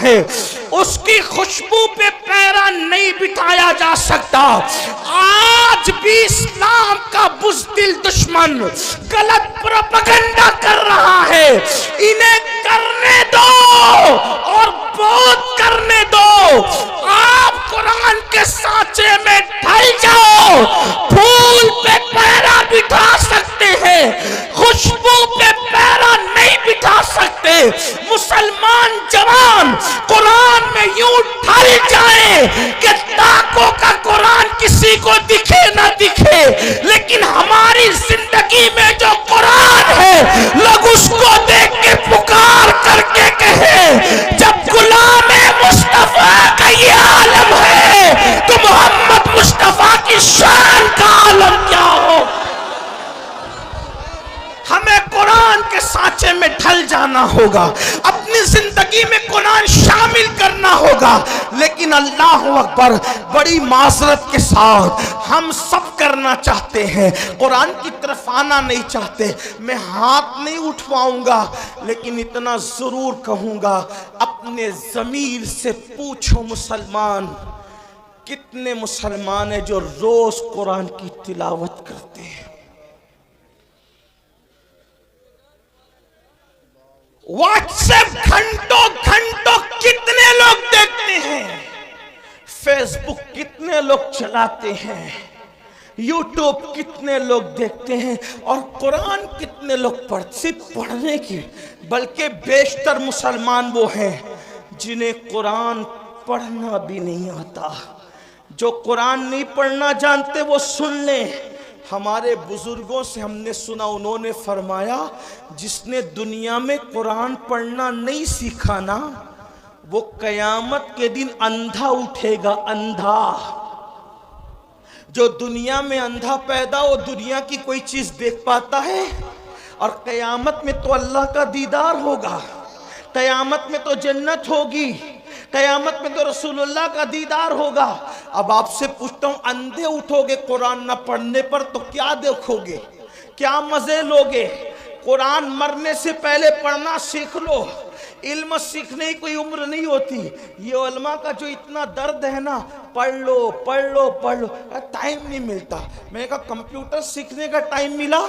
है, उसकी खुशबू पे पैरा नहीं बिठाया जा सकता। आज भी इस्लाम का बुज़दिल दुश्मन गलत प्रोपेगेंडा कर रहा है। इन्हें करने दो और बहुत करने दो। आप कुरान के सांचे में ढल जाओ। फूल पे पैरा बिठा सकते हैं, खुशबू पे पैरा नहीं बिठा सकते। मुसलमान जवान कुरान में यूं ढल जाए कि ताकों का कुरान किसी को दिखे ना दिखे, लेकिन हमारी जिंदगी में जो कुरान है लोग उसको देख के पुकार करके कहे, जब गुलाम मुस्तफा का ये आलम है तो मोहम्मद मुस्तफा की शान का आलम क्या हो। हमें कुरान के सांचे में ढल जाना होगा, अपनी जिंदगी में कुरान शामिल करना होगा। लेकिन अल्लाह अकबर, बड़ी माजरत के साथ हम सब करना चाहते हैं, कुरान की तरफ आना नहीं चाहते। मैं हाथ नहीं उठवाऊंगा, लेकिन इतना जरूर कहूंगा, अपने ज़मीर से पूछो मुसलमान, कितने मुसलमान हैं जो रोज कुरान की तिलावत करते हैं। व्हाट्सएप घंटों घंटों कितने लोग देखते हैं, फेसबुक कितने लोग चलाते हैं, यूट्यूब कितने लोग देखते हैं, और कुरान कितने लोग सिर्फ पढ़ने की, बल्कि बेशतर मुसलमान वो हैं जिन्हें कुरान पढ़ना भी नहीं आता। जो कुरान नहीं पढ़ना जानते वो सुन लें। हमारे बुजुर्गों से हमने सुना, उन्होंने फरमाया, जिसने दुनिया में कुरान पढ़ना नहीं सीखा ना, वो कयामत के दिन अंधा उठेगा, अंधा। जो दुनिया में अंधा पैदा हो, दुनिया की कोई चीज देख पाता है, और कयामत में तो अल्लाह का दीदार होगा, कयामत में तो जन्नत होगी, कयामत में तो रसूलुल्लाह का दीदार होगा। अब आपसे पूछता हूं, अंधे उठोगे कुरान न पढ़ने पर तो क्या देखोगे, क्या मजे लोगे? कुरान मरने से पहले पढ़ना सीख लो। इल्म सीखने की कोई उम्र नहीं होती। ये उलमा का जो इतना दर्द है ना, पढ़ लो पढ़ लो पढ़ लो, टाइम नहीं मिलता। मैंने कहा कंप्यूटर सीखने का टाइम मिला,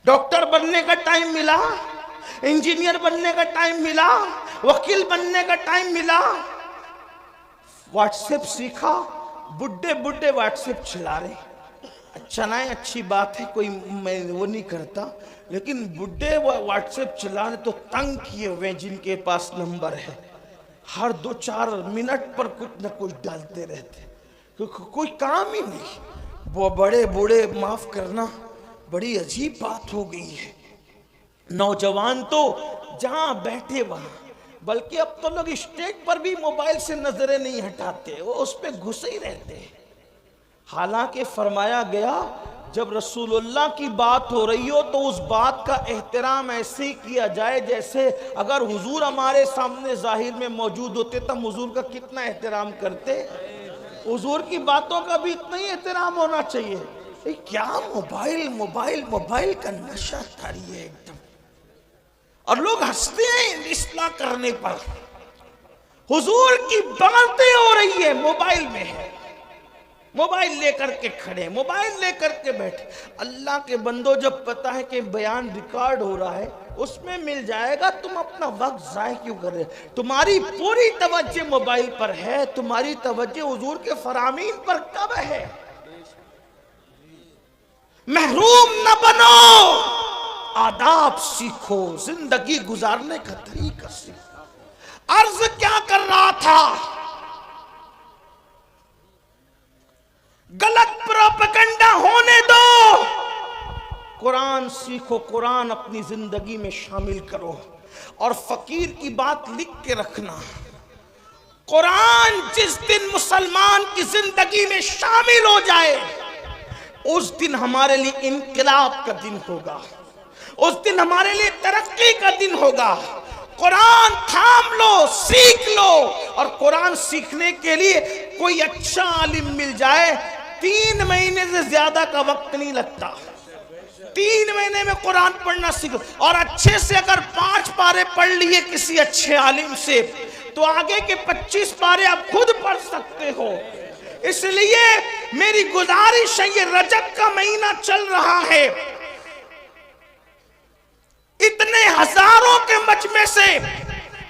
डॉक्टर बनने का टाइम मिला, इंजीनियर बनने का टाइम मिला, वकील बनने का टाइम मिला, व्हाट्सएप सीखा, बुड्ढे बुड्ढे व्हाट्सएप चला रहे। अच्छा ना है, अच्छी बात है, कोई मैं वो नहीं करता, लेकिन बुड्ढे व्हाट्सएप चला रहे तो तंग किए हुए जिनके पास नंबर है, हर 2-4 मिनट पर कुछ न कुछ डालते रहते, कोई काम ही नहीं। वो बड़े बूढ़े, माफ करना, बड़ी अजीब बात हो गई है। नौजवान तो जहां बैठे वहां, बल्कि अब तो लोग स्टेज पर भी मोबाइल से नजरें नहीं हटाते, वो उस पर घुसे ही रहते हैं। हालांकि फरमाया गया, जब रसूलुल्लाह की बात हो रही हो तो उस बात का एहतराम ऐसे ही किया जाए जैसे अगर हुजूर हमारे सामने जाहिर में मौजूद होते तब हुजूर का कितना एहतराम करते। हुजूर की बातों का भी इतना ही एहतराम होना चाहिए। क्या मोबाइल मोबाइल मोबाइल का नशा थारी है एकदम, और लोग हंसते हैं इस्लाह करने पर। हुजूर की बातें हो रही है, मोबाइल में है, मोबाइल लेकर के खड़े, मोबाइल लेकर के बैठे। अल्लाह के बंदो, जब पता है कि बयान रिकॉर्ड हो रहा है, उसमें मिल जाएगा, तुम अपना वक्त जाय क्यों कर रहे? तुम्हारी पूरी तवज्जो मोबाइल पर है, तुम्हारी तवज्जो हुजूर के फरामीन पर कब है? महरूम न बनो, आदाब सीखो, जिंदगी गुजारने का तरीका सीखो। अर्ज क्या कर रहा था? गलत प्रोपेगेंडा होने दो, कुरान सीखो, कुरान अपनी जिंदगी में शामिल करो। और फकीर की बात लिख के रखना, कुरान जिस दिन मुसलमान की जिंदगी में शामिल हो जाए, उस दिन हमारे लिए इनकलाब का दिन होगा, उस दिन हमारे लिए तरक्की का दिन होगा। कुरान थाम लो, सीख लो। और कुरान सीखने के लिए कोई अच्छा आलिम मिल जाए, 3 महीने से ज्यादा का वक्त नहीं लगता। 3 महीने में कुरान पढ़ना सीखो, और अच्छे से अगर 5 पारे पढ़ लिए किसी अच्छे आलिम से, तो आगे के 25 पारे आप खुद पढ़ सकते हो। इसलिए मेरी गुजारिश है, ये रजब का महीना चल रहा है, इतने हजारों के मजमे से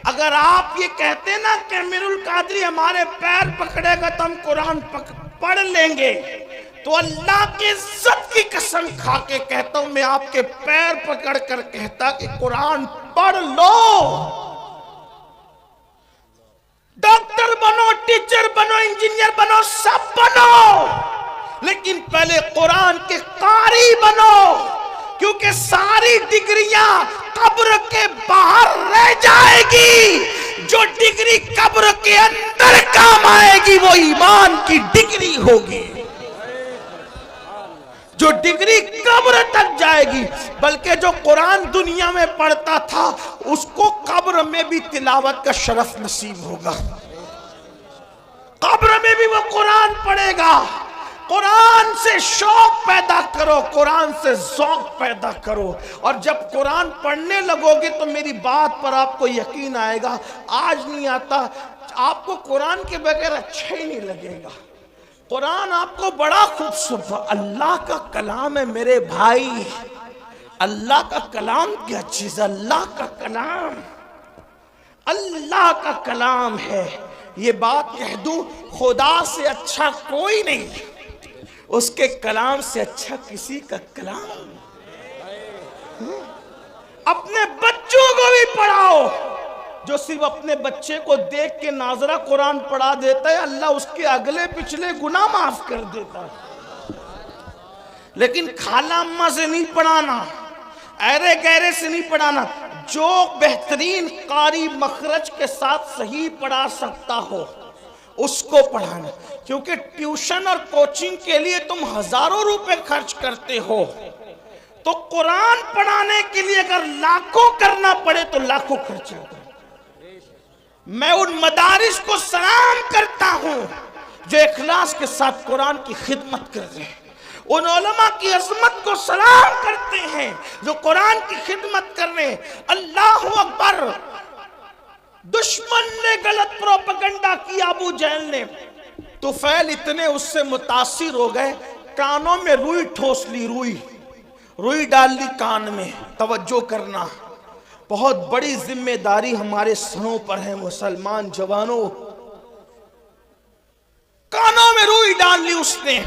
अगर आप ये कहते ना कि अमीरुल कादरी हमारे पैर पकड़ेगा तो हम कुरान पढ़ लेंगे, तो अल्लाह की इज्जत की कसम खा के कहता हूं, मैं आपके पैर पकड़ कर कहता कि कुरान पढ़ लो। डॉक्टर बनो, टीचर बनो, इंजीनियर बनो, सब बनो, लेकिन पहले कुरान के कारी बनो, क्योंकि सारी डिग्रियां कब्र के बाहर रह जाएगी। जो डिग्री कब्र के अंदर काम आएगी वो ईमान की डिग्री होगी, जो डिग्री कब्र तक जाएगी। बल्कि जो कुरान दुनिया में पढ़ता था उसको कब्र में भी तिलावत का शरफ नसीब होगा, कब्र में भी वो कुरान पढ़ेगा। कुरान से शौक पैदा करो, कुरान से ज़ौक़ पैदा करो, और जब कुरान पढ़ने लगोगे तो मेरी बात पर आपको यकीन आएगा। आज नहीं आता, आपको कुरान के बगैर अच्छा ही नहीं लगेगा। कुरान आपको बड़ा खूबसूरत, अल्लाह का कलाम है मेरे भाई, अल्लाह का कलाम क्या चीज़, अल्लाह का कलाम, अल्लाह का कलाम है। ये बात कह दूं, खुदा से अच्छा कोई नहीं, उसके कलाम से अच्छा किसी का कलाम। अपने बच्चों को भी पढ़ाओ, जो सिर्फ अपने बच्चे को देख के नाजरा कुरान पढ़ा देता है, अल्लाह उसके अगले पिछले गुनाह माफ कर देता है। लेकिन खाला अम्मा से नहीं पढ़ाना, अरे गहरे से नहीं पढ़ाना, जो बेहतरीन कारी मखरज के साथ सही पढ़ा सकता हो उसको पढ़ाना। क्योंकि ट्यूशन और कोचिंग के लिए तुम हजारों रुपए खर्च करते हो, तो कुरान पढ़ाने के लिए अगर लाखों करना पड़े तो लाखों खर्चा करो। मैं उन मदारिस को सलाम करता हूं जो इखलास के साथ कुरान की खिदमत कर रहे हैं, उन उलमा की अजमत को सलाम करते हैं जो कुरान की खिदमत कर रहे हैं। अल्लाह अकबर। दुश्मन ने गलत प्रोपेगेंडा किया, अबू जहल ने, तुफैल इतने उससे मुतासिर हो गए, कानों में रुई ठोस ली, रुई डाल ली कान में। तवज्जो करना, बहुत बड़ी जिम्मेदारी हमारे सरों पर है मुसलमान जवानों। कानों में रुई डाल ली उसने,